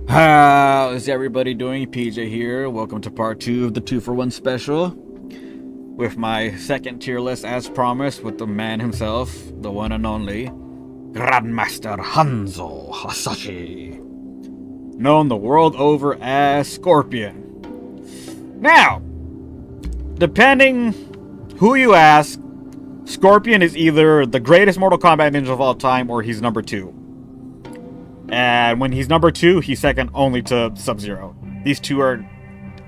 How is everybody doing? PJ here. Welcome to part 2 of the 2-for-1 special. With my second tier list as promised with the man himself, the one and only Grandmaster Hanzo Hasashi. Known the world over as Scorpion. Now, depending who you ask, Scorpion is either the greatest Mortal Kombat ninja of all time or he's number 2. And when he's number 2, he's second only to Sub-Zero. These two are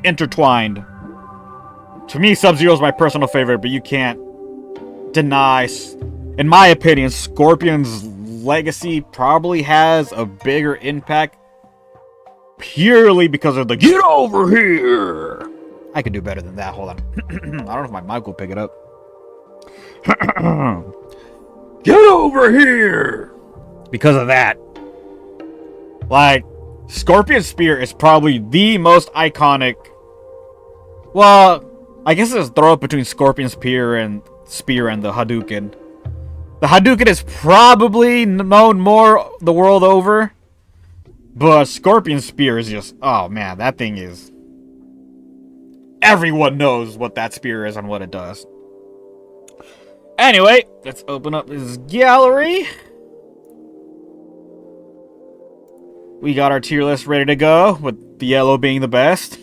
intertwined. To me, Sub-Zero is my personal favorite, but you can't deny, in my opinion, Scorpion's legacy probably has a bigger impact purely because of the "get over here." I could do better than that. Hold on. I don't know if my mic will pick it up. Get over here! Because of that. Like, Scorpion Spear is probably the most iconic. Well, I guess it's a throw up between Scorpion Spear and the Hadouken. The Hadouken is probably known more the world over. But Scorpion Spear is just, oh man, that thing is... Everyone knows what that spear is and what it does. Anyway, let's open up this gallery. We got our tier list ready to go, with the yellow being the best.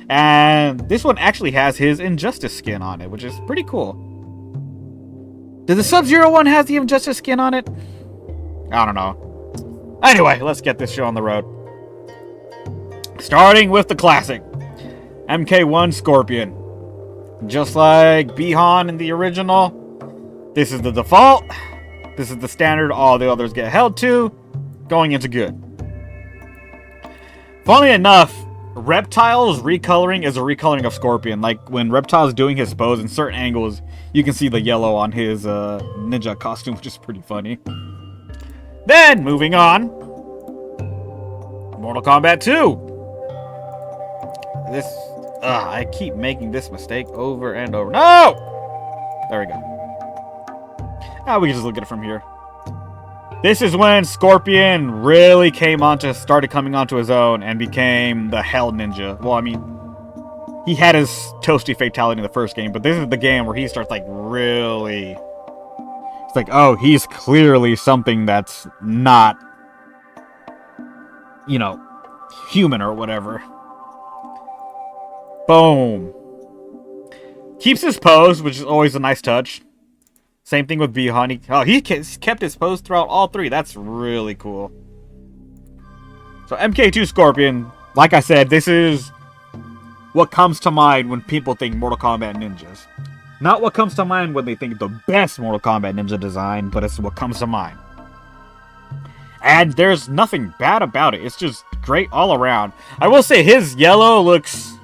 And this one actually has his Injustice skin on it, which is pretty cool. Did the Sub-Zero one have the Injustice skin on it? I don't know. Anyway, let's get this show on the road. Starting with the classic. MK1 Scorpion. Just like Bi-Han in the original, this is the default. This is the standard all the others get held to, going into good. Funnily enough, Reptile's recoloring is a recoloring of Scorpion. Like, when Reptile's doing his pose in certain angles, you can see the yellow on his ninja costume, which is pretty funny. Then, moving on, Mortal Kombat 2. I keep making this mistake over and over. No! There we go. Now we can just look at it from here. This is when Scorpion really started coming onto his own and became the Hell Ninja. Well, I mean, he had his toasty fatality in the first game, but this is the game where he starts, like, really... It's like, oh, he's clearly something that's not, you know, human or whatever. Boom. Keeps his pose, which is always a nice touch. Same thing with Bi-Han. He kept his pose throughout all three. That's really cool. So MK2 Scorpion, like I said, this is what comes to mind when people think Mortal Kombat ninjas. Not what comes to mind when they think the best Mortal Kombat ninja design, but it's what comes to mind. And there's nothing bad about it. It's just great all around. I will say his yellow looks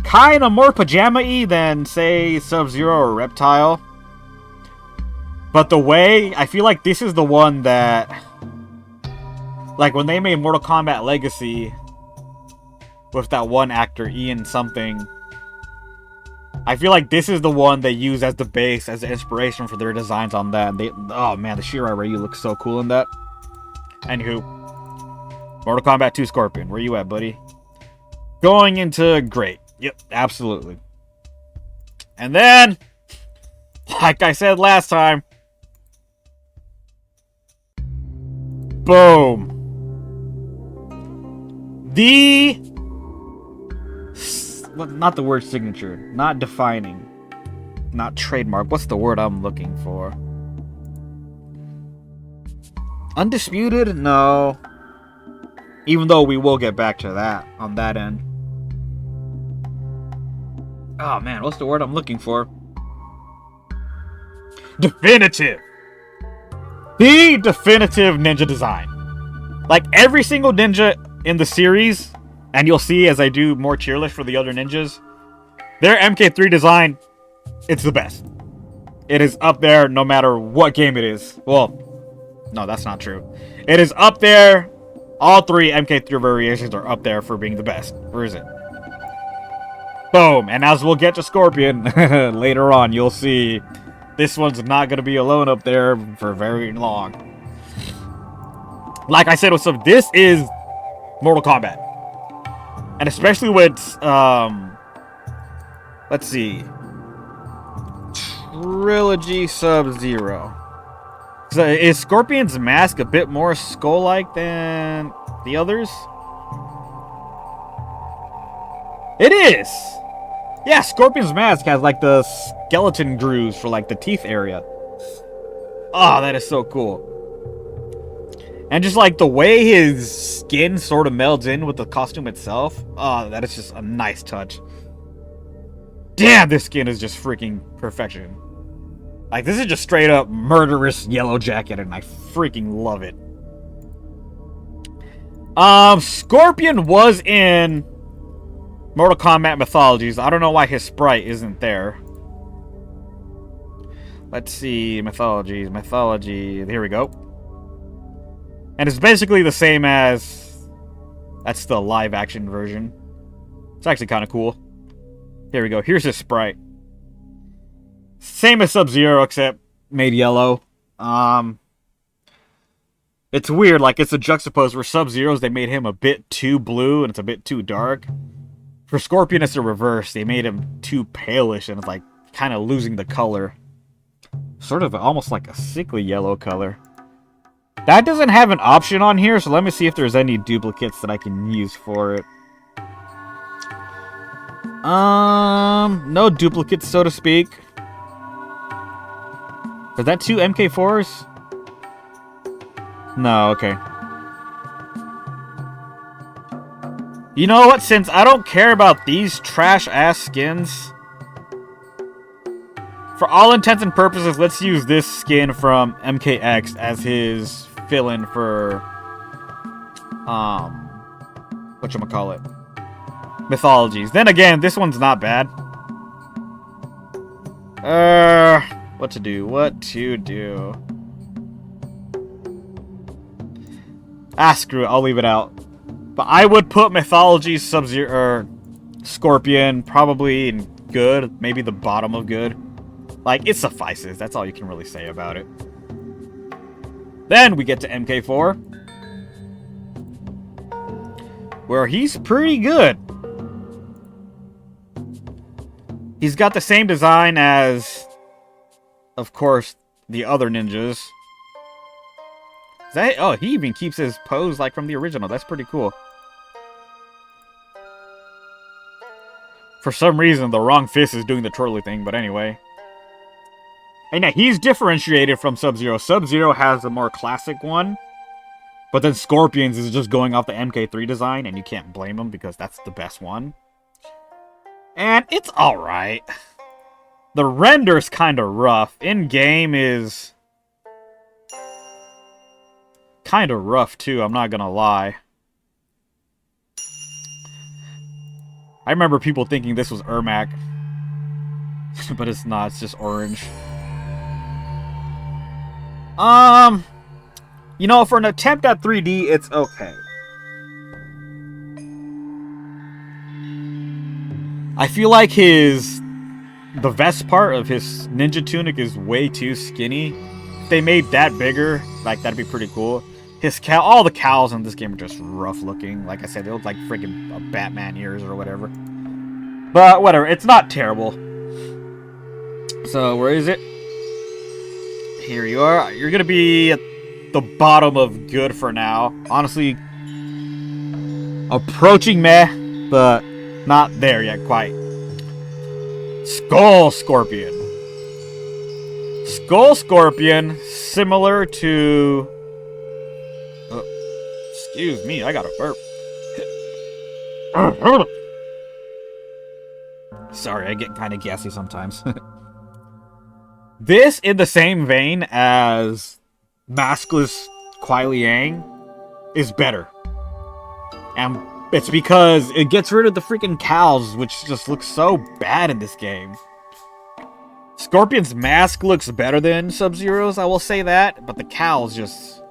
kind of more pajama-y than, say, Sub-Zero or Reptile. But the way, I feel like this is the one that, like, when they made Mortal Kombat Legacy with that one actor, Ian something, I feel like this is the one they use as the base, as the inspiration for their designs on that. Oh man, the Shirai Ryu looks so cool in that. Anywho, Mortal Kombat 2 Scorpion, where you at, buddy? Going into great. Yep, absolutely. And then, like I said last time, boom. Not the word signature, not defining, not trademark. What's the word I'm looking for? Undisputed? No. Even though we will get back to that on that end. Oh man, what's the word I'm looking for? Definitive! The definitive ninja design. Like every single ninja in the series, and you'll see as I do more tier list for the other ninjas, their MK3 design, it's the best. It is up there no matter what game it is. Well, no, that's not true. It is up there. All three MK3 variations are up there for being the best. Where is it? Boom. And as we'll get to Scorpion later on, you'll see this one's not going to be alone up there for very long. Like I said, this is Mortal Kombat. And especially with, let's see, Trilogy Sub-Zero. So is Scorpion's mask a bit more skull-like than the others? It is! Yeah, Scorpion's mask has like the skeleton grooves for like the teeth area. Oh, that is so cool. And just like the way his skin sort of melds in with the costume itself. Oh, that is just a nice touch. Damn, this skin is just freaking perfection. Like, this is just straight up murderous Yellow Jacket, and I freaking love it. Scorpion was in Mortal Kombat Mythologies. I don't know why his sprite isn't there. Let's see, Mythologies, Mythology. Here we go. And it's basically the same as... That's the live-action version. It's actually kind of cool. Here we go. Here's his sprite. Same as Sub-Zero, except made yellow. It's weird. Like, it's a juxtapose. For Sub-Zero's, they made him a bit too blue, and it's a bit too dark. For Scorpion, it's the reverse. They made him too palish, and it's like kind of losing the color. Sort of almost like a sickly yellow color. That doesn't have an option on here, so let me see if there's any duplicates that I can use for it. No duplicates, so to speak. Is that 2 MK4s? No, okay. You know what? Since I don't care about these trash-ass skins, for all intents and purposes, let's use this skin from MKX as his fill-in for, whatchamacallit, Mythologies. Then again, this one's not bad. What to do? Ah, screw it. I'll leave it out. But I would put Mythology Sub-Zero or Scorpion probably in good, maybe the bottom of good. Like, it suffices. That's all you can really say about it. Then we get to MK4, where he's pretty good. He's got the same design as, of course, the other ninjas. Oh, he even keeps his pose like from the original. That's pretty cool. For some reason, the wrong fist is doing the twirly thing, but anyway. And yeah, he's differentiated from Sub-Zero. Sub-Zero has a more classic one. But then Scorpion's is just going off the MK3 design, and you can't blame him because that's the best one. And it's alright. The render's kind of rough. In-game is kind of rough, too. I'm not gonna lie. I remember people thinking this was Ermac. But it's not. It's just orange. You know, for an attempt at 3D, it's okay. I feel like the vest part of his ninja tunic is way too skinny. If they made that bigger, like, that'd be pretty cool. All the cows in this game are just rough looking. Like I said, they look like freaking Batman ears or whatever. But whatever, it's not terrible. So, where is it? Here you are. You're gonna be at the bottom of good for now. Honestly, approaching meh, but not there yet quite. Skull Scorpion. Skull Scorpion, similar to... excuse me, I got a burp. Sorry, I get kind of gassy sometimes. This, in the same vein as Maskless Kuai Liang, is better. And it's because it gets rid of the freaking cows, which just looks so bad in this game. Scorpion's mask looks better than Sub-Zero's, I will say that, but the cows just...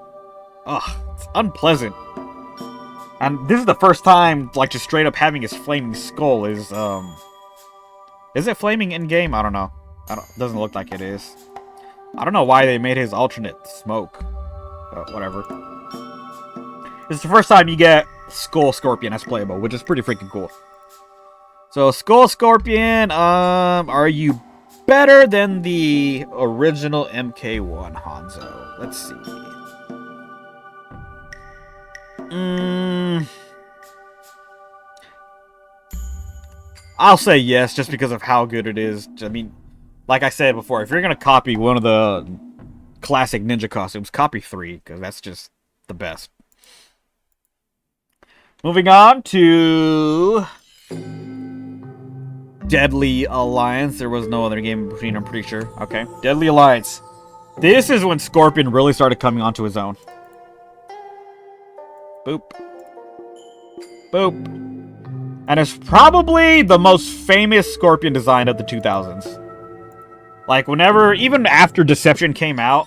ugh, it's unpleasant. And this is the first time, like, just straight up having his flaming skull is it flaming in-game? I don't know. Doesn't look like it is. I don't know why they made his alternate smoke. But whatever. This is the first time you get Skull Scorpion as playable, which is pretty freaking cool. So, Skull Scorpion, are you better than the original MK1 Hanzo? Let's see. I'll say yes, just because of how good it is. I mean, like I said before, if you're going to copy one of the classic ninja costumes, copy 3, because that's just the best. Moving on to Deadly Alliance. There was no other game between, I'm pretty sure. Okay, Deadly Alliance. This is when Scorpion really started coming onto his own. Boop. Boop. And it's probably the most famous Scorpion design of the 2000s. Like, whenever, even after Deception came out,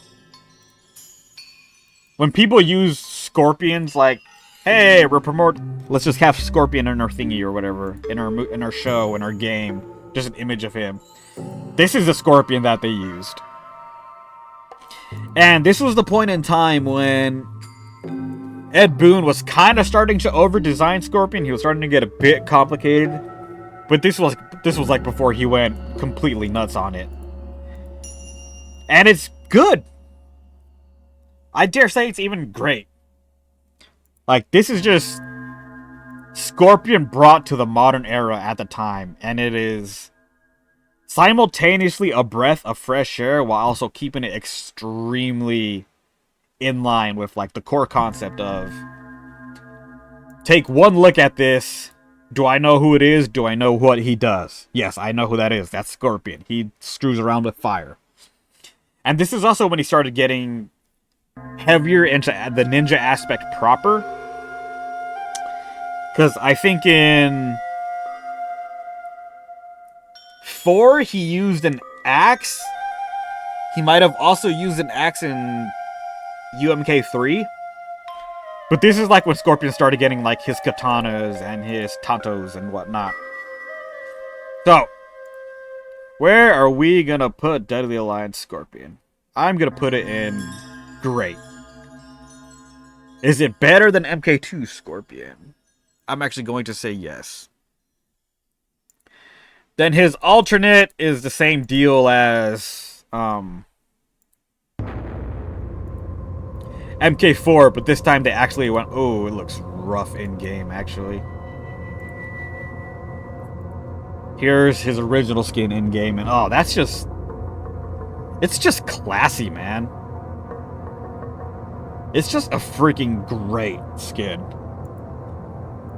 when people use Scorpions, like, hey, let's just have Scorpion in our thingy or whatever, in our show, in our game, just an image of him. This is the Scorpion that they used. And this was the point in time when Ed Boon was kind of starting to over-design Scorpion. He was starting to get a bit complicated. But this was like before he went completely nuts on it. And it's good. I dare say it's even great. Like, this is just Scorpion brought to the modern era at the time. And it is simultaneously a breath of fresh air while also keeping it extremely in line with, like, the core concept of take one look at this. Do I know who it is? Do I know what he does? Yes, I know who that is. That's Scorpion. He screws around with fire. And this is also when he started getting heavier into the ninja aspect proper. Because I think in 4, he used an axe. He might have also used an axe in UMK3. But this is like when Scorpion started getting like his katanas and his tantos and whatnot. So, where are we gonna put Deadly Alliance Scorpion? I'm gonna put it in great. Is it better than MK2 Scorpion? I'm actually going to say yes. Then his alternate is the same deal as MK4, but this time they actually went, oh, it looks rough in-game, actually. Here's his original skin in-game, and oh, that's just... it's just classy, man. It's just a freaking great skin.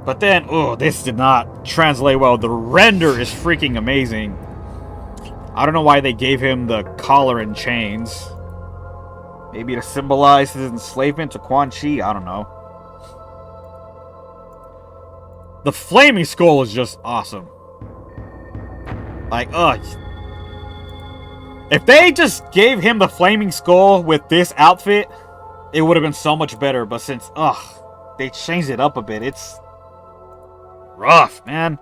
But then, oh, this did not translate well. The render is freaking amazing. I don't know why they gave him the collar and chains. Maybe to symbolize his enslavement to Quan Chi. I don't know. The flaming skull is just awesome. Like, ugh. If they just gave him the flaming skull with this outfit, it would have been so much better. But since, they changed it up a bit, it's rough, man.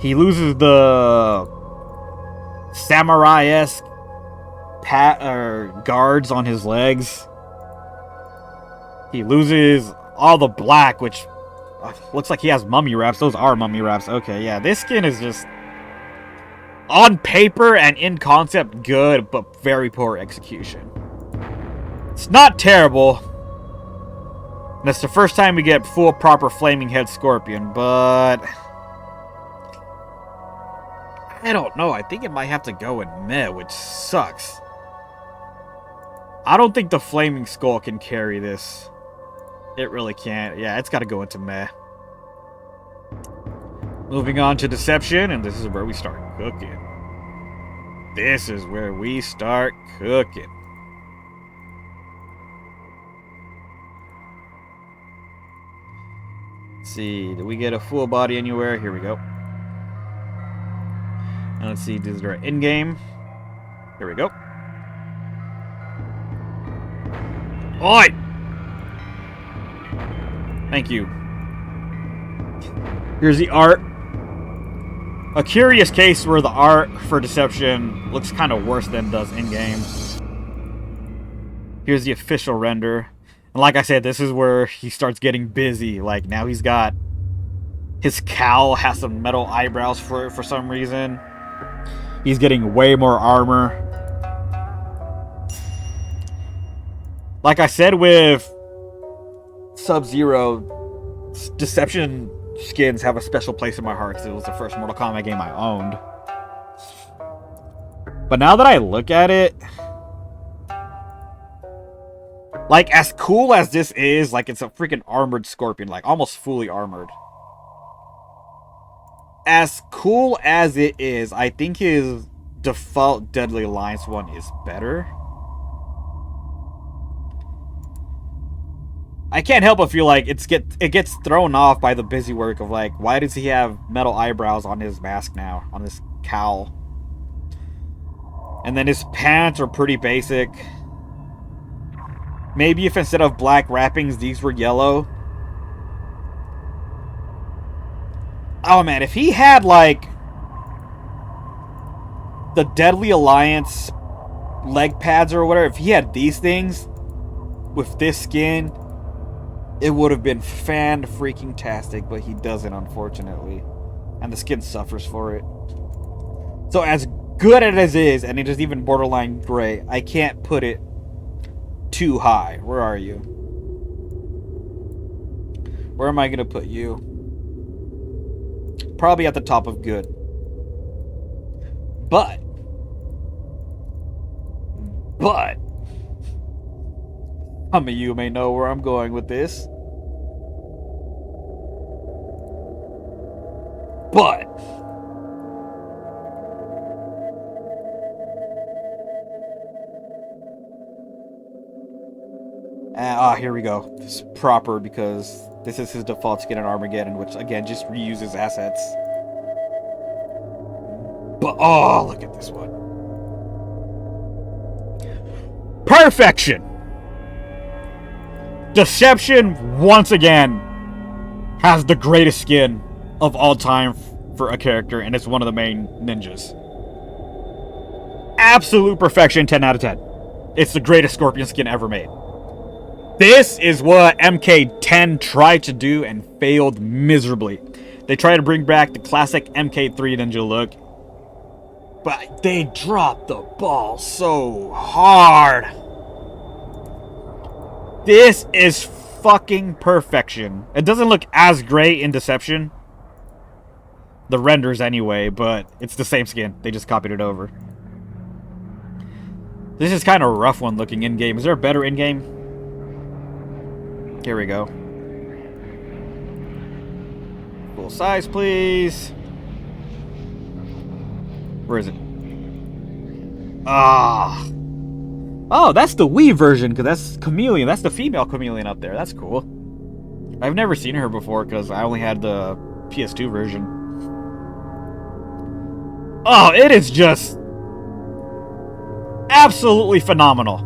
He loses the samurai-esque guards on his legs. He loses all the black, which looks like he has mummy wraps. Those are mummy wraps. Okay, yeah, this skin is just on paper and in concept good, but very poor execution. It's not terrible. And it's the first time we get full proper flaming head Scorpion, but I don't know. I think it might have to go in meh, which sucks. I don't think the flaming skull can carry this. It really can't. Yeah, it's got to go into meh. Moving on to Deception, and this is where we start cooking. This is where we start cooking. Let's see, did we get a full body anywhere? Here we go. And let's see, this is our in-game. Here we go. Oi! Thank you. Here's the art. A curious case where the art for Deception looks kind of worse than it does in-game. Here's the official render. And like I said, this is where he starts getting busy. Like, now he's got... His cowl has some metal eyebrows for some reason. He's getting way more armor. Like I said with Sub-Zero, Deception skins have a special place in my heart because it was the first Mortal Kombat game I owned. But now that I look at it, like, as cool as this is, like, it's a freaking armored Scorpion, like, almost fully armored. As cool as it is, I think his default Deadly Alliance one is better. I can't help but feel like it gets thrown off by the busy work of, like, why does he have metal eyebrows on his mask now, on his cowl? And then his pants are pretty basic. Maybe if instead of black wrappings, these were yellow. Oh man, if he had, like, the Deadly Alliance leg pads or whatever, if he had these things with this skin, it would have been fan-freaking-tastic, but he doesn't, unfortunately. And the skin suffers for it. So as good as it is, and it is even borderline gray, I can't put it too high. Where are you? Where am I going to put you? Probably at the top of good. But some of you may know where I'm going with this. But here we go. This is proper because this is his default skin in Armageddon, which again just reuses assets. But oh, look at this one. Perfection! Deception, once again, has the greatest skin of all time for a character, and it's one of the main ninjas. Absolute perfection, 10 out of 10. It's the greatest Scorpion skin ever made. This is what MK10 tried to do and failed miserably. They tried to bring back the classic MK3 ninja look, but they dropped the ball so hard. This is fucking perfection. It doesn't look as great in Deception. The renders anyway, but it's the same skin. They just copied it over. This is kind of a rough one looking in-game. Is there a better in-game? Here we go. Full size, please. Where is it? Ah. Oh, that's the Wii version, because that's Chameleon. That's the female Chameleon up there. That's cool. I've never seen her before, because I only had the PS2 version. Oh, it is just absolutely phenomenal.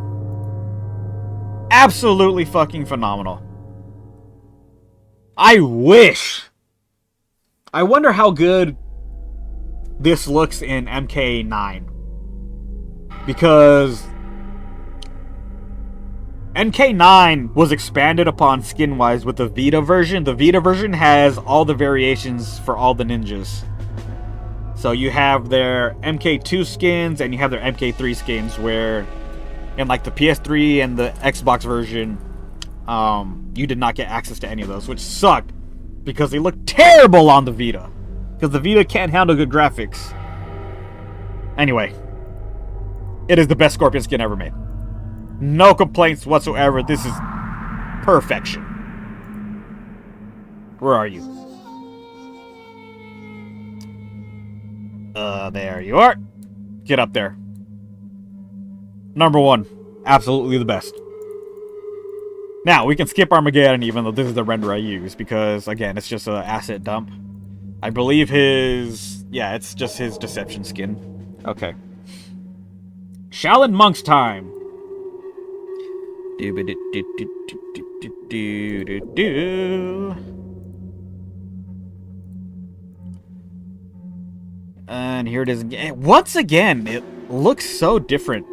Absolutely fucking phenomenal. I wonder how good this looks in MK9. Because MK9 was expanded upon skin-wise with the Vita version. The Vita version has all the variations for all the ninjas. So you have their MK2 skins and you have their MK3 skins, where in like the PS3 and the Xbox version, you did not get access to any of those, which sucked because they look terrible on the Vita. Because the Vita can't handle good graphics. Anyway, it is the best Scorpion skin ever made. No complaints whatsoever. This is perfection. Where are you? There you are. Get up there. Number one. Absolutely the best. Now, we can skip Armageddon even though this is the render I use, because, again, it's just an asset dump. I believe his... yeah, it's just his Deception skin. Okay. Shaolin Monk's time. And here it is again. Once again, it looks so different.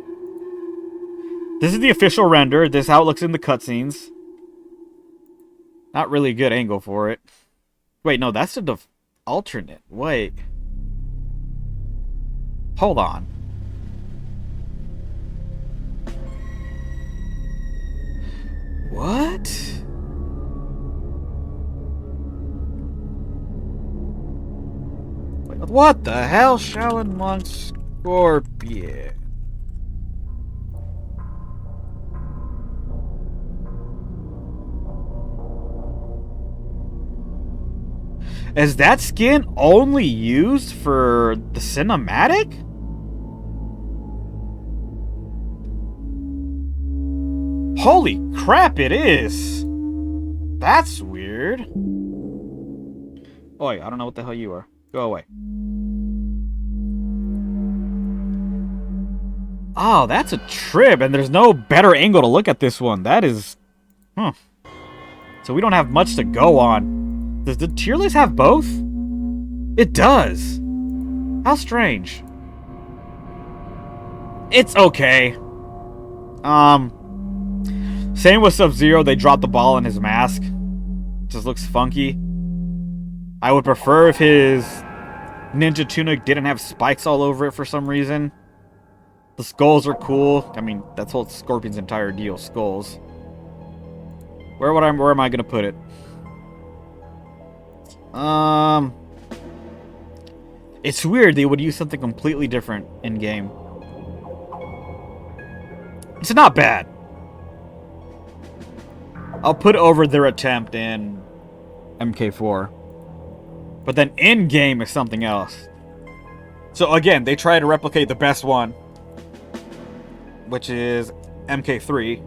This is the official render. This is how it looks in the cutscenes. Not really a good angle for it. Wait, no, that's the alternate. Wait. Hold on. What? What the hell? Shaolin Scorpion. Is that skin only used for the cinematic? Holy crap, it is! That's weird. Oi, I don't know what the hell you are. Go away. Oh, that's a trip, and there's no better angle to look at this one. That is... So we don't have much to go on. Does the tier list have both? It does. How strange. It's okay. Same with Sub-Zero, they dropped the ball in his mask. Just looks funky. I would prefer if his ninja tunic didn't have spikes all over it for some reason. The skulls are cool. I mean, that's whole Scorpion's entire deal, skulls. Where am I gonna put it? It's weird they would use something completely different in game. It's not bad. I'll put over their attempt in MK4. But then in-game is something else. So again, they try to replicate the best one, which is MK3.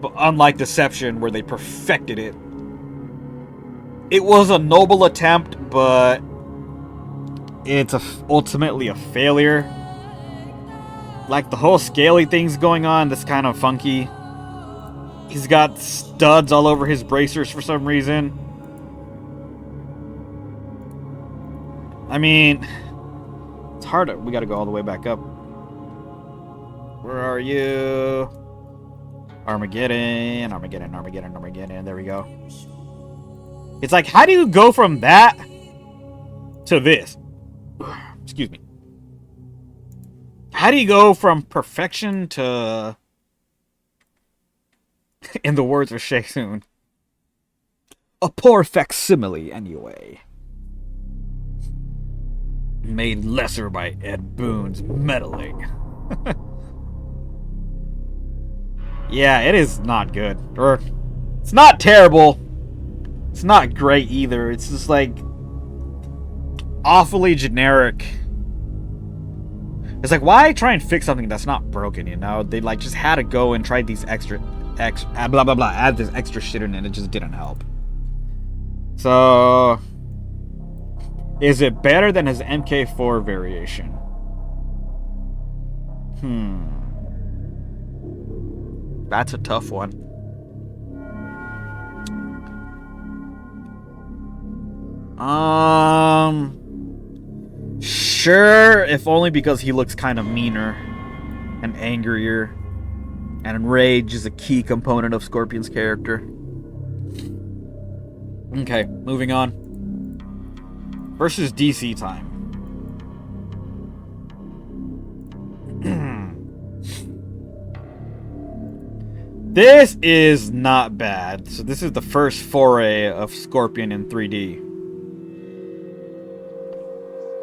But unlike Deception, where they perfected it, it was a noble attempt, but it's ultimately a failure. Like the whole scaly thing's going on, that's kind of funky. He's got studs all over his bracers for some reason. I mean, it's hard. We gotta go all the way back up. Where are you? Armageddon, Armageddon, Armageddon, Armageddon. There we go. It's like, how do you go from that to this? Excuse me. How do you go from perfection to... In the words of Shea Soon, a poor facsimile, anyway. Made lesser by Ed Boon's meddling. Yeah, it is not good. Or, it's not terrible. It's not great either. It's just like awfully generic. It's like, why try and fix something that's not broken, you know? They like just had to go and try these extra blah blah blah, add this extra shit in it, and it just didn't help. So, is it better than his MK4 variation? That's a tough one. Sure, if only because he looks kind of meaner and angrier. And rage is a key component of Scorpion's character. Okay, moving on. Versus DC time. This is not bad. So this is the first foray of Scorpion in 3D.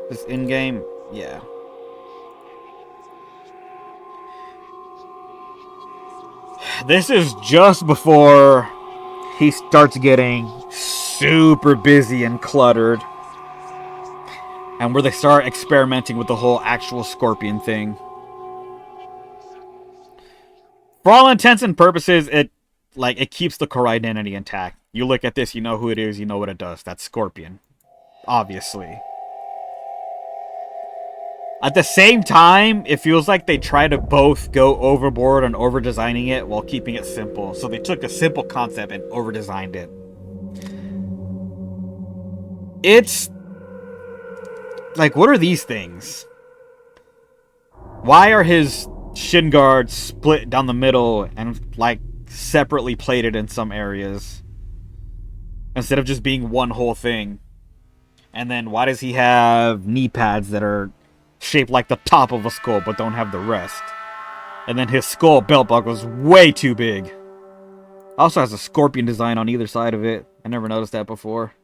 This in-game? Yeah. This is just before he starts getting super busy and cluttered. And where they start experimenting with the whole actual Scorpion thing. For all intents and purposes, it keeps the core identity intact. You look at this, you know who it is, you know what it does. That's Scorpion. Obviously. At the same time, it feels like they try to both go overboard on over-designing it while keeping it simple. So they took a simple concept and over-designed it. Like, what are these things? Why are his shin guards split down the middle and, like, separately plated in some areas? Instead of just being one whole thing. And then why does he have knee pads that are shaped like the top of a skull but don't have the rest? And then his skull belt buckle is way too big. Also has a scorpion design on either side of it. I never noticed that before.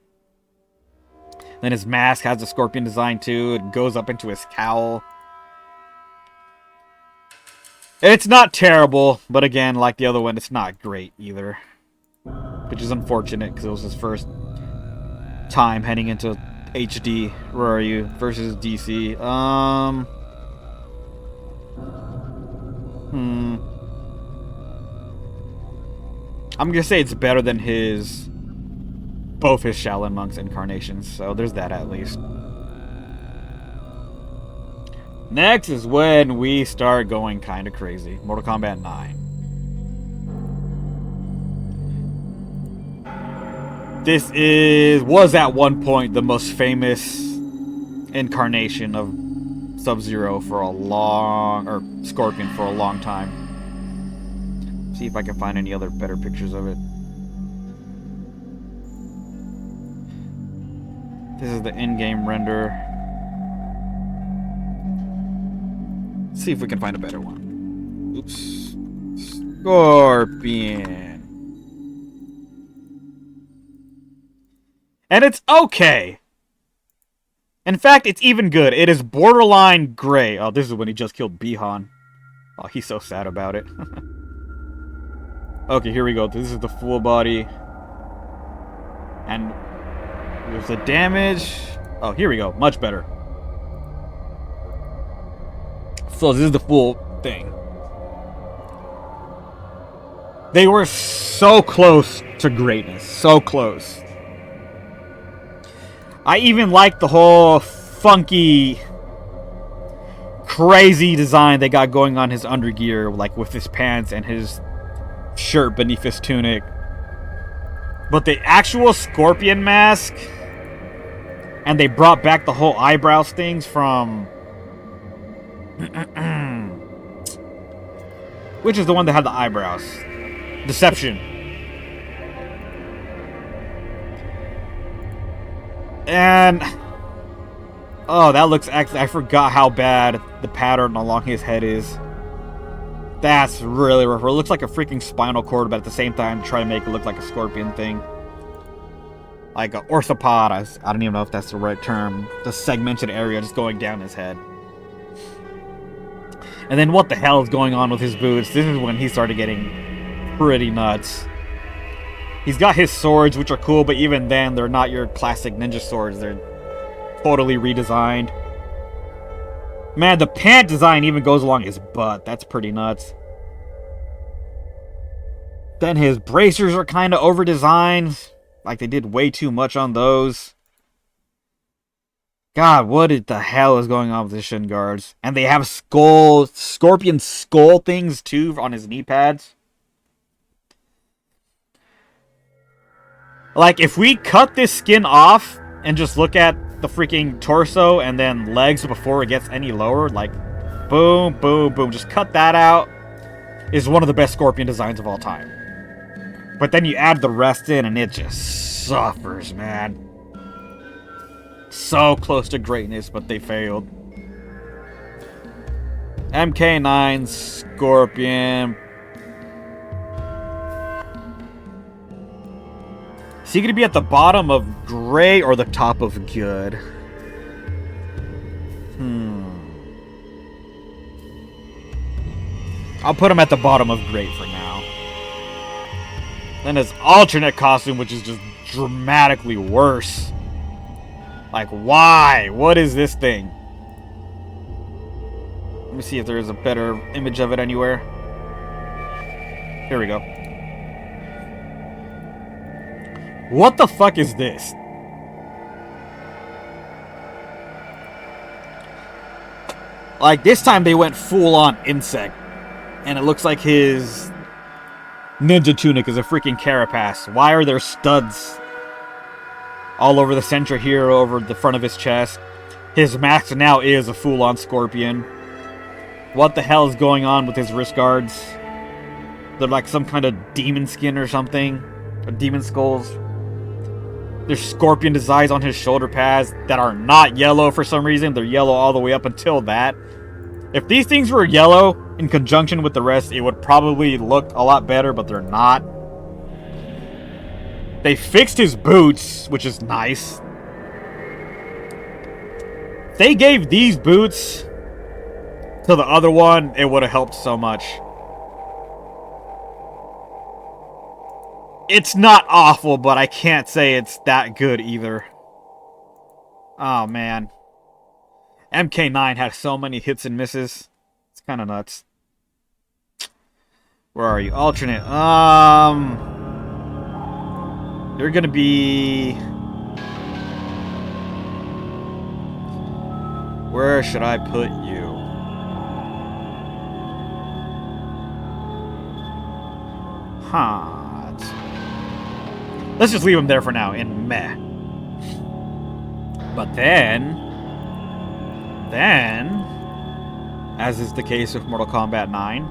Then his mask has a scorpion design too. It goes up into his cowl. It's not terrible, but again, like the other one, it's not great either. Which is unfortunate, because it was his first time heading into HD. Where are you? Versus DC. I'm gonna say it's better than both his Shaolin Monks incarnations, so there's that at least. Next is when we start going kind of crazy. Mortal Kombat 9. This was at one point the most famous incarnation of Sub-Zero for a long, or Scorpion for a long time. See if I can find any other better pictures of it. This is the in-game render. Let's see if we can find a better one. Oops. Scorpion. And it's okay. In fact, it's even good. It is borderline gray. Oh, this is when he just killed Bihan. Oh, he's so sad about it. Okay, here we go. This is the full body. And there's the damage. Oh, here we go. Much better. So this is the full thing. They were so close to greatness. So close. I even like the whole funky, crazy design they got going on his undergear, like with his pants and his shirt beneath his tunic. But the actual Scorpion mask, and they brought back the whole eyebrows things from... Which is the one that had the eyebrows? Deception. And... Oh, that looks actually... I forgot how bad the pattern along his head is. That's really rough. It looks like a freaking spinal cord, but at the same time, try to make it look like a scorpion thing. Like an orthopod. I don't even know if that's the right term. The segmented area just going down his head. And then what the hell is going on with his boots? This is when he started getting pretty nuts. He's got his swords, which are cool, but even then, they're not your classic ninja swords. They're totally redesigned. Man, the pant design even goes along his butt. That's pretty nuts. Then his bracers are kind of over-designed. Like, they did way too much on those. God, what the hell is going on with the shin guards? And they have scorpion skull things, too, on his knee pads. Like, if we cut this skin off and just look at the freaking torso and then legs before it gets any lower, like, boom, boom, boom, just cut that out, is one of the best Scorpion designs of all time. But then you add the rest in and it just suffers, man. So close to greatness, but they failed. MK9, Scorpion. Is he going to be at the bottom of gray or the top of good? I'll put him at the bottom of great for now. Then his alternate costume, which is just dramatically worse. Like, why? What is this thing? Let me see if there is a better image of it anywhere. Here we go. What the fuck is this? Like, this time they went full-on insect. And it looks like his ninja tunic is a freaking carapace. Why are there studs all over the center here, over the front of his chest? His mask now is a full-on Scorpion. What the hell is going on with his wrist guards? They're like some kind of demon skin or something. Or demon skulls. There's Scorpion designs on his shoulder pads that are not yellow for some reason. They're yellow all the way up until that. If these things were yellow in conjunction with the rest, it would probably look a lot better, but they're not. They fixed his boots, which is nice. If they gave these boots to the other one, it would have helped so much. It's not awful, but I can't say it's that good either. Oh, man. MK9 had so many hits and misses. It's kind of nuts. Where are you? Alternate. You're gonna be... Where should I put you? Huh. Let's just leave him there for now, in meh. But then, as is the case with Mortal Kombat 9,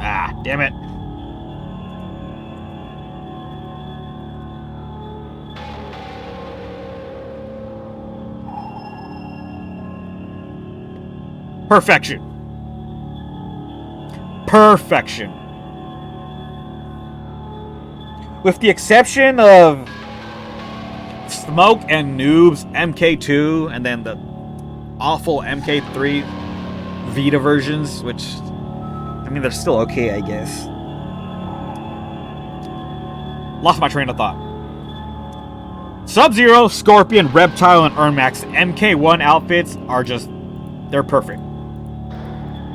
ah, damn it. Perfection. Perfection. With the exception of Smoke and Noob's MK2 and then the awful MK3 Vita versions, which, I mean, they're still okay, I guess. Lost my train of thought. Sub-Zero, Scorpion, Reptile, and Ermac MK1 outfits are just, they're perfect.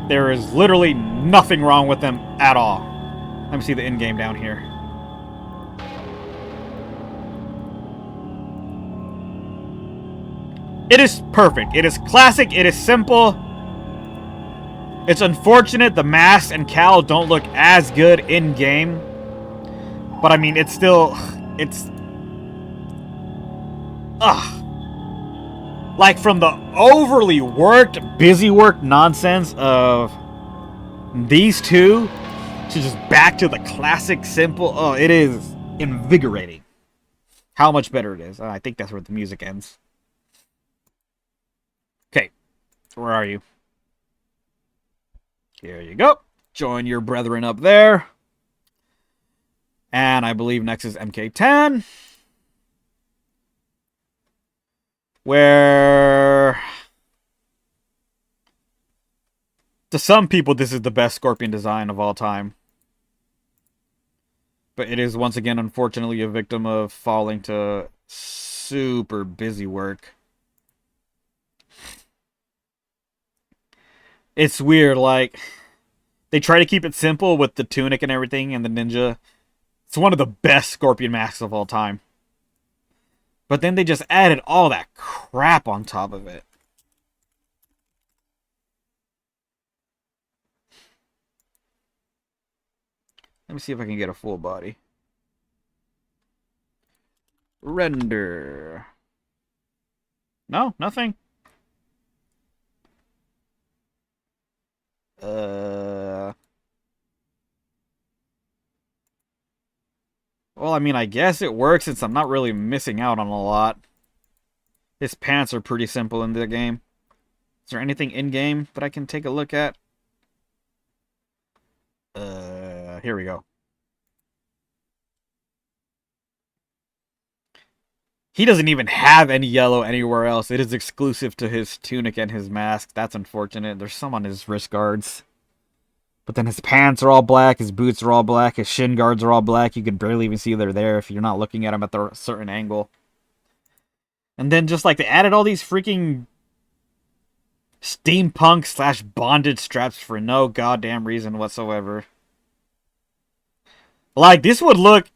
There is literally nothing wrong with them at all. Let me see the in-game down here. It is perfect. It is classic. It is simple. It's unfortunate the mask and cowl don't look as good in-game. But I mean, it's still... It's... Ugh. Like, from the overly worked, busy work nonsense of these two to just back to the classic, simple... Oh, it is invigorating how much better it is. I think that's where the music ends. Okay, where are you? Here you go. Join your brethren up there. And I believe next is MK10. Where, to some people, this is the best Scorpion design of all time. But it is, once again, unfortunately, a victim of falling to super busy work. It's weird, like, they try to keep it simple with the tunic and everything and the ninja. It's one of the best Scorpion masks of all time. But then they just added all that crap on top of it. Let me see if I can get a full body. Render. No, nothing. Well, I mean, I guess it works since I'm not really missing out on a lot. His pants are pretty simple in the game. Is there anything in-game that I can take a look at? Here we go. He doesn't even have any yellow anywhere else. It is exclusive to his tunic and his mask. That's unfortunate. There's some on his wrist guards. But then his pants are all black, his boots are all black, his shin guards are all black. You can barely even see they're there if you're not looking at them at a certain angle. And then just like they added all these freaking steampunk / bondage straps for no goddamn reason whatsoever. Like, this would look,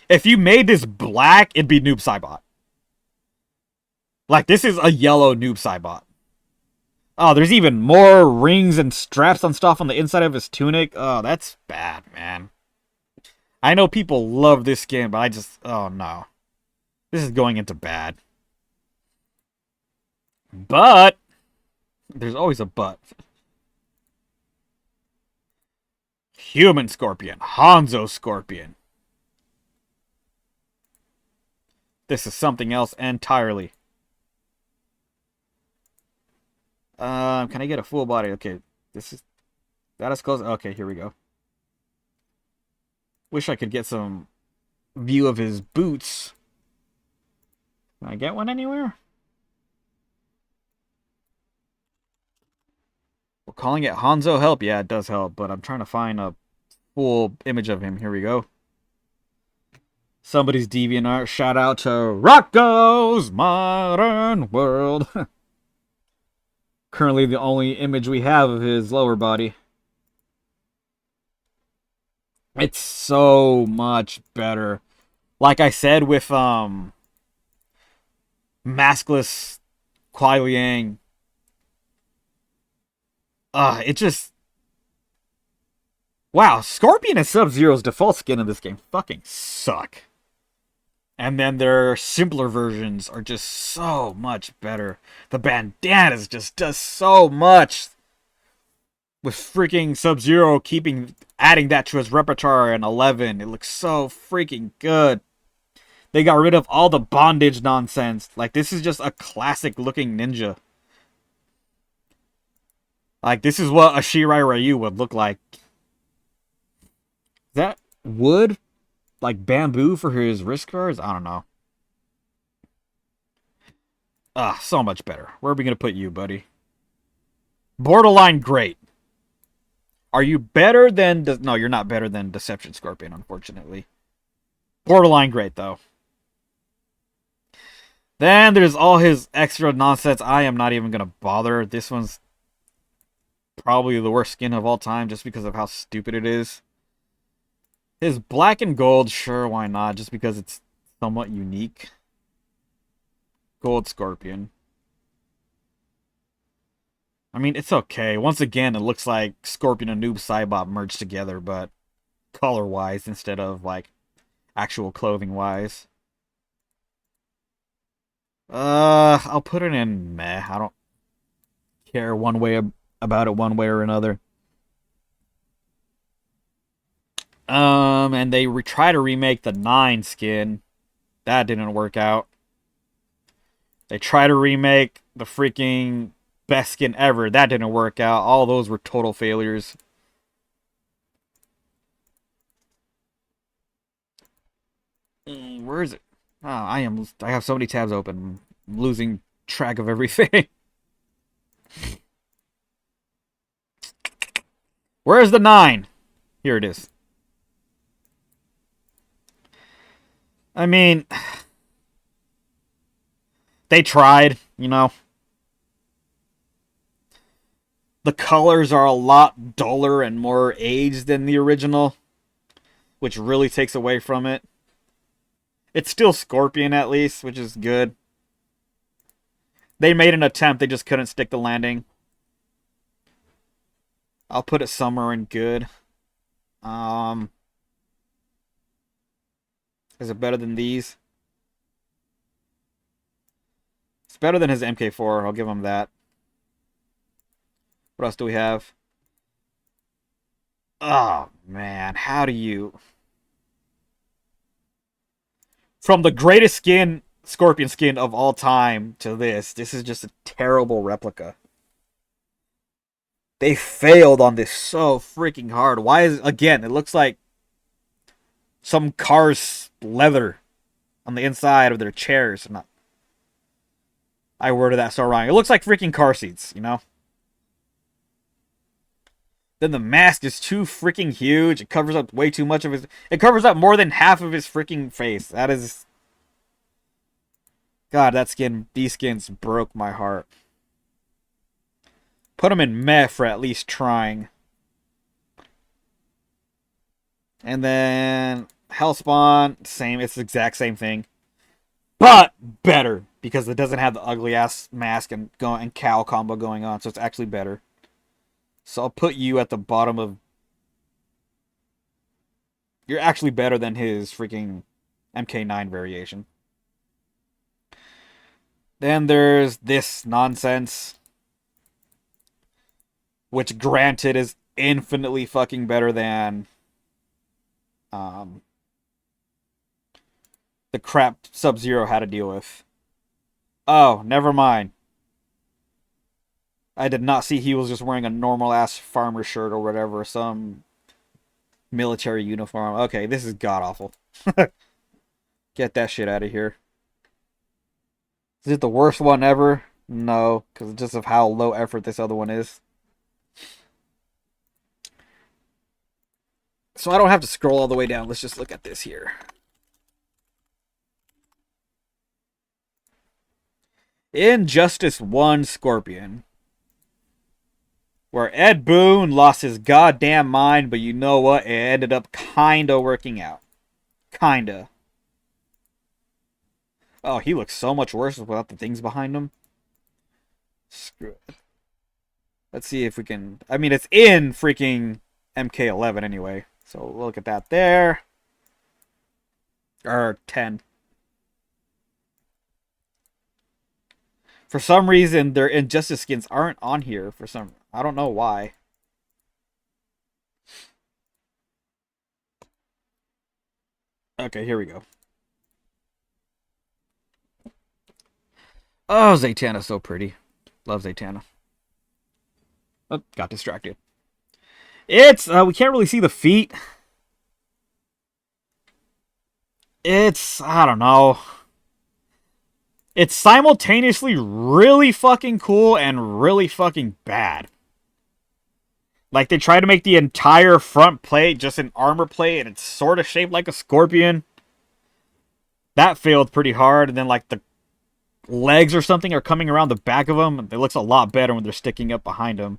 if you made this black, it'd be Noob Saibot. Like, this is a yellow Noob Saibot. Oh, there's even more rings and straps on stuff on the inside of his tunic. Oh, that's bad, man. I know people love this skin, but I just, oh no. This is going into bad. But, there's always a but. Human Scorpion. Hanzo Scorpion. This is something else entirely. Can I get a full body? Okay, this is... That is close. Okay, here we go. Wish I could get some view of his boots. Can I get one anywhere? Well, calling it Hanzo help? Yeah, it does help, but I'm trying to find a full image of him. Here we go. Somebody's DeviantArt. Shout out to Rocco's Modern World. Currently the only image we have of his lower body. It's so much better. Like I said with Maskless Kuai Liang. It just... Wow, Scorpion and Sub-Zero's default skin in this game fucking suck. And then their simpler versions are just so much better. The bandanas just does so much. With freaking Sub-Zero adding that to his repertoire in 11. It looks so freaking good. They got rid of all the bondage nonsense. Like, this is just a classic looking ninja. Like, this is what a Shirai Ryu would look like. Is that wood? Like bamboo for his wrist guards? I don't know. So much better. Where are we going to put you, buddy? Borderline great. Are you better than... No, you're not better than Deception Scorpion, unfortunately. Borderline great, though. Then there's all his extra nonsense. I am not even going to bother. This one's probably the worst skin of all time just because of how stupid it is. His black and gold, sure, why not? Just because it's somewhat unique. Gold Scorpion. I mean, it's okay. Once again, it looks like Scorpion and Noob Saibot merged together, but color-wise instead of, like, actual clothing-wise. I'll put it in meh. I don't care about it one way or another. And they try to remake the 9 skin. That didn't work out. They try to remake the freaking best skin ever. That didn't work out. All those were total failures. Where is it? Oh, I have so many tabs open. I'm losing track of everything. Where's the 9? Here it is. I mean, they tried, you know. The colors are a lot duller and more aged than the original, which really takes away from it. It's still Scorpion at least, which is good. They made an attempt, they just couldn't stick the landing. I'll put it somewhere in good. Is it better than these? It's better than his MK4, I'll give him that. What else do we have? Oh, man, how do you... From the greatest Scorpion skin of all time to this is just a terrible replica. They failed on this so freaking hard. Why is... Again, it looks like some car's leather on the inside of their chairs. I worded that so wrong. It looks like freaking car seats, you know? Then the mask is too freaking huge. It covers up way too much of his... It covers up more than half of his freaking face. That is... God, these skins broke my heart. Put them in meh for at least trying. And then Hellspawn, same. It's the exact same thing. But better, because it doesn't have the ugly-ass mask and cowl combo going on, so it's actually better. So I'll put you at the bottom of... You're actually better than his freaking MK9 variation. Then there's this nonsense, which granted is infinitely fucking better than um, the crap Sub-Zero had to deal with. Oh, never mind. I did not see he was just wearing a normal ass farmer shirt or whatever, some military uniform. Okay, this is god awful. Get that shit out of here. Is it the worst one ever? No, because just of how low effort this other one is. So I don't have to scroll all the way down. Let's just look at this here. Injustice 1 Scorpion. Where Ed Boon lost his goddamn mind, but you know what? It ended up kinda working out. Kinda. Oh, he looks so much worse without the things behind him. Screw it. Let's see if we can... I mean, it's in freaking MK11 anyway. So we'll look at that there. Or 10. For some reason, their Injustice skins aren't on here for some... I don't know why. Okay, here we go. Oh, Zatanna's so pretty. Love Zatanna. Oh, got distracted. It's, we can't really see the feet. It's, I don't know. It's simultaneously really fucking cool and really fucking bad. Like, they try to make the entire front plate just an armor plate, and it's sort of shaped like a scorpion. That failed pretty hard, and then, like, the legs or something are coming around the back of them. It looks a lot better when they're sticking up behind them.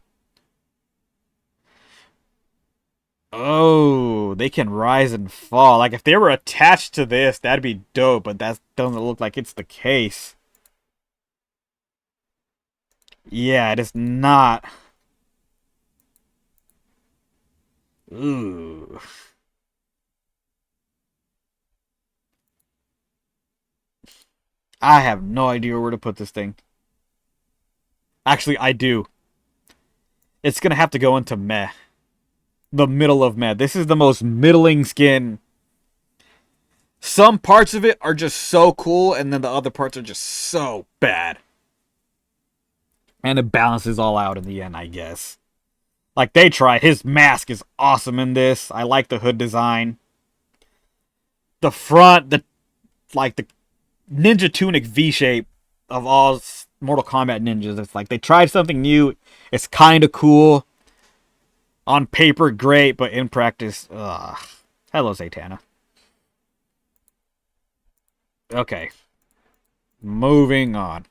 Oh, they can rise and fall. Like, if they were attached to this, that'd be dope, but that doesn't look like it's the case. Yeah, it is not. Ooh. I have no idea where to put this thing. Actually, I do. It's gonna have to go into meh. The middle of meh. This is the most middling skin. Some parts of it are just so cool, and then the other parts are just so bad. And it balances all out in the end, I guess. Like, they try. His mask is awesome in this. I like the hood design. The front, the Ninja Tunic V-shape of all Mortal Kombat ninjas. It's like they tried something new. It's kind of cool. On paper, great, but in practice, ugh. Hello, Zatanna. Okay. Moving on.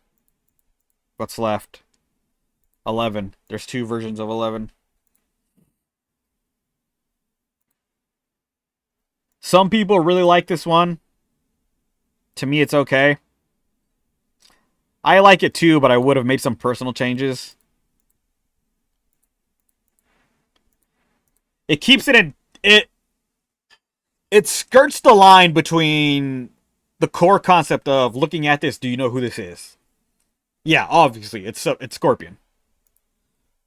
What's left? 11. There's 2 versions of 11. Some people really like this one. To me, it's okay. I like it too, but I would have made some personal changes. It keeps it in... It skirts the line between the core concept of looking at this, do you know who this is? Yeah, obviously, it's Scorpion.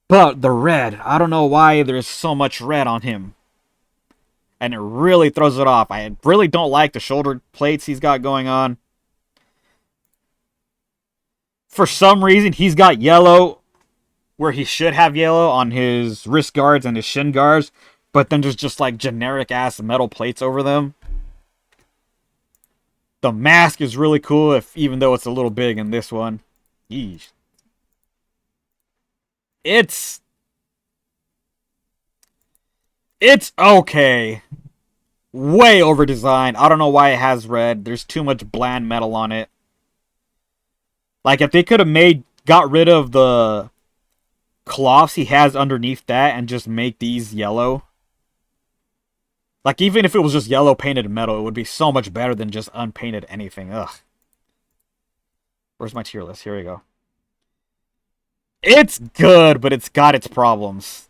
But the red, I don't know why there's so much red on him. And it really throws it off. I really don't like the shoulder plates he's got going on. For some reason, he's got yellow where he should have yellow on his wrist guards and his shin guards. But then there's just like generic ass metal plates over them. The mask is really cool, even though it's a little big in this one. Yeesh. It's okay. Way over designed. I don't know why it has red. There's too much bland metal on it. Like, if they could have got rid of the cloths he has underneath that and just make these yellow. Like, even if it was just yellow painted metal, it would be so much better than just unpainted anything. Ugh. Where's my tier list? Here we go. It's good, but it's got its problems.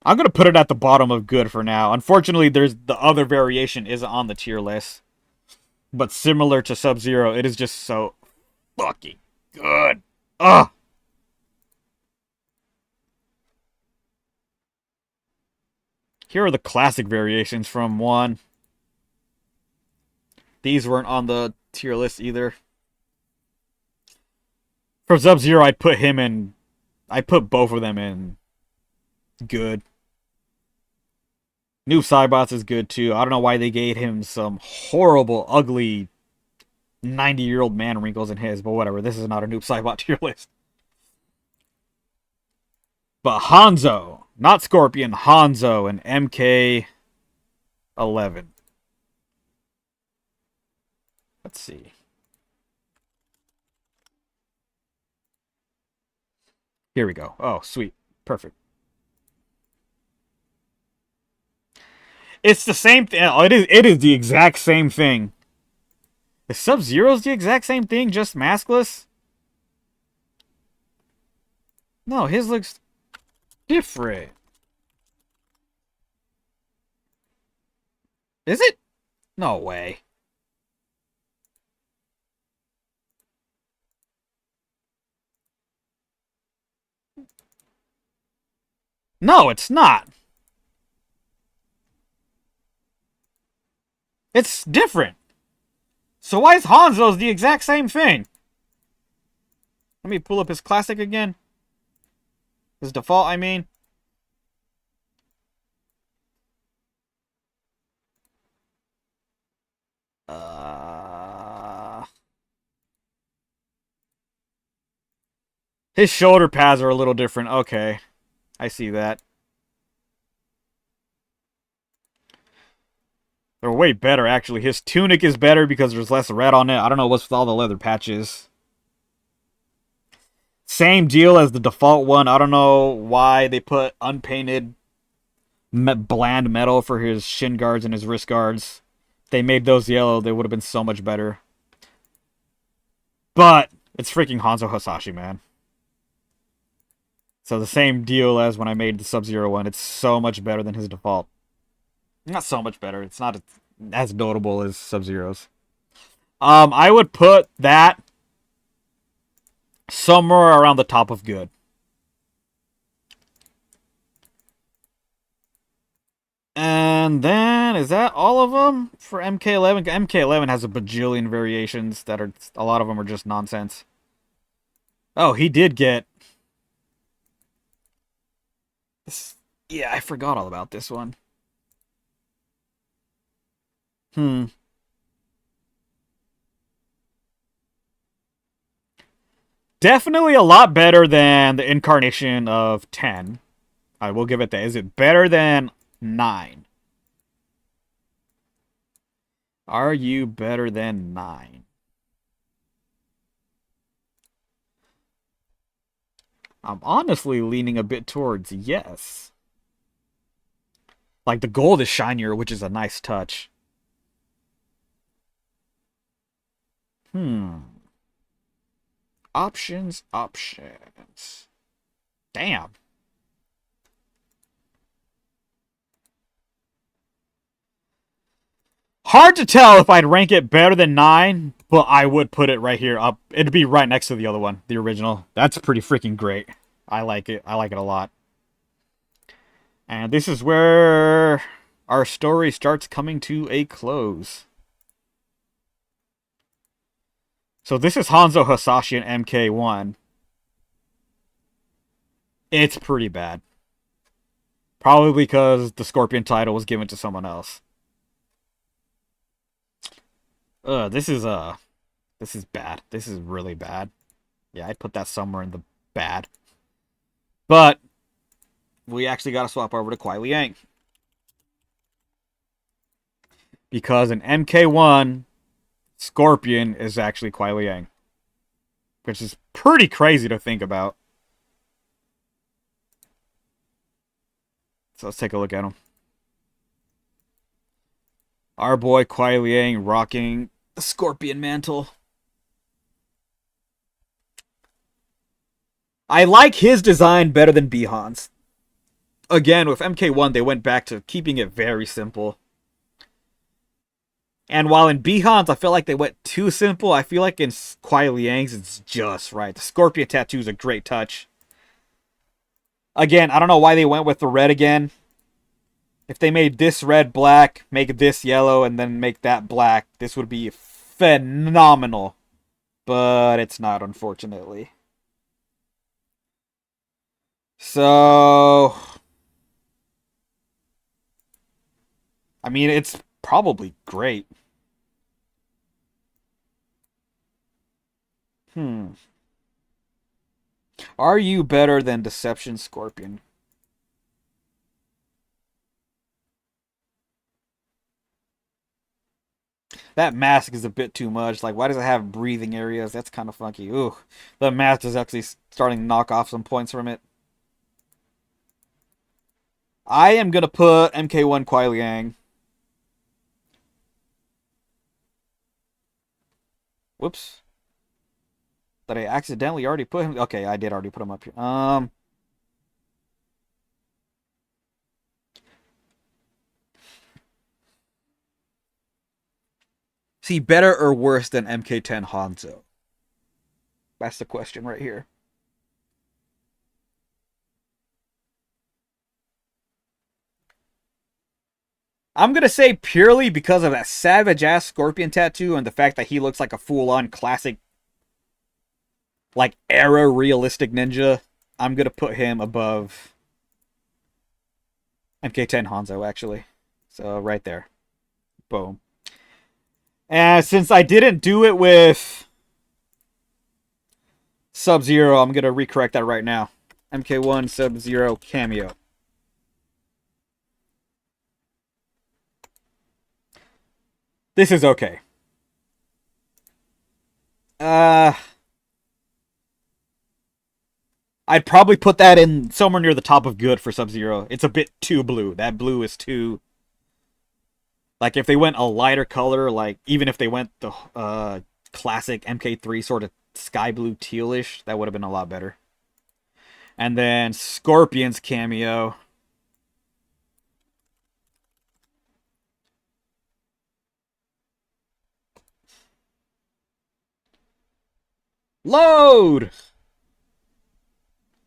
I'm gonna put it at the bottom of good for now. Unfortunately, there's the other variation isn't on the tier list. But similar to Sub-Zero, it is just so fucking good. Ugh. Here are the classic variations from 1. These weren't on the tier list either. For Sub-Zero, I'd put him in... I put both of them in good. Noob Saibot's is good too. I don't know why they gave him some horrible, ugly 90-year-old man wrinkles in his, but whatever. This is not a Noob Saibot tier list. But Hanzo, not Scorpion, Hanzo and MK11. Let's see. Here we go. Oh, sweet. Perfect. It's the same thing. It is the exact same thing. Is Sub-Zero's the exact same thing, just maskless? No, his looks different. Is it? No way. No, it's not. It's different. So why is Hanzo's the exact same thing? Let me pull up his classic again. His default, I mean. His shoulder pads are a little different. Okay. I see that. They're way better, actually. His tunic is better because there's less red on it. I don't know what's with all the leather patches. Same deal as the default one. I don't know why they put unpainted bland metal for his shin guards and his wrist guards. If they made those yellow, they would have been so much better. But it's freaking Hanzo Hasashi, man. So the same deal as when I made the Sub-Zero one. It's so much better than his default. Not so much better. It's not as notable as Sub-Zero's. I would put that somewhere around the top of good. And then, is that all of them for MK11? MK11 has a bajillion variations that are, a lot of them are just nonsense. Oh, he did get... Yeah, I forgot all about this one. Definitely a lot better than the incarnation of 10. I will give it that. Is it better than 9? Are you better than 9? I'm honestly leaning a bit towards yes. Like, the gold is shinier, which is a nice touch. Options. Damn. Hard to tell if I'd rank it better than 9, but I would put it right here up. It'd be right next to the other one, the original. That's pretty freaking great. I like it. I like it a lot. And this is where our story starts coming to a close. So this is Hanzo Hasashi and MK1. It's pretty bad. Probably because the Scorpion title was given to someone else. This is bad. This is really bad. Yeah, I'd put that somewhere in the bad. But we actually got to swap over to Kuai Liang. Because in MK1, Scorpion is actually Kuai Liang. Which is pretty crazy to think about. So let's take a look at him. Our boy Kuai Liang rocking the Scorpion mantle. I like his design better than Bi-Han's. again, with MK1, they went back to keeping it very simple. And while in Bihan's, I feel like they went too simple, I feel like in Kuai Liang's, it's just right. The Scorpion tattoo is a great touch. Again, I don't know why they went with the red again. If they made this red black, make this yellow, and then make that black, this would be phenomenal. But it's not, unfortunately. So, I mean, it's probably great. Are you better than Deception Scorpion? That mask is a bit too much. Like, why does it have breathing areas? That's kind of funky. Ooh, the mask is actually starting to knock off some points from it. I am going to put MK1 Kuai Liang. Whoops. Did I accidentally already put him? Okay, I did already put him up here. See, better or worse than MK10 Hanzo? That's the question right here. I'm going to say purely because of that savage-ass Scorpion tattoo and the fact that he looks like a full-on classic, like, era realistic ninja, I'm going to put him above MK10 Hanzo, actually. So, right there. Boom. And since I didn't do it with Sub-Zero, I'm going to recorrect that right now. MK1 Sub-Zero cameo. This is okay. I'd probably put that in somewhere near the top of good for Sub-Zero. It's a bit too blue. That blue is too... Like, if they went a lighter color, like, even if they went the classic MK3 sort of sky blue tealish, that would have been a lot better. And then Scorpion's cameo. Load!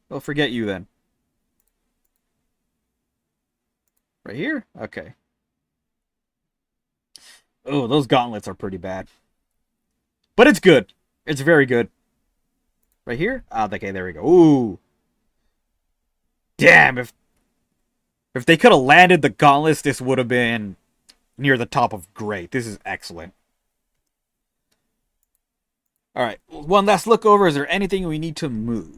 Well, forget you then. Right here? Okay. Oh, those gauntlets are pretty bad. But it's good. It's very good. Right here? Ah, okay, there we go. Ooh. Damn, if they could have landed the gauntlets, this would have been near the top of great. This is excellent. Alright, one last look over. Is there anything we need to move?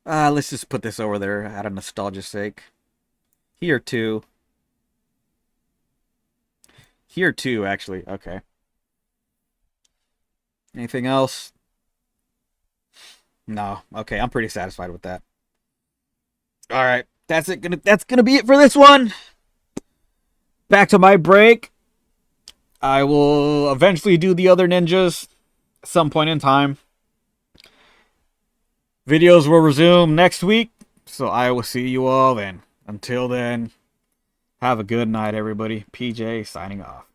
Let's just put this over there out of nostalgia's sake. Here too. Here too, actually. Okay. Anything else? No. Okay, I'm pretty satisfied with that. Alright. That's it. That's gonna be it for this one. Back to my break. I will eventually do the other ninjas at some point in time. Videos will resume next week, so I will see you all then. Until then, have a good night, everybody. PJ signing off.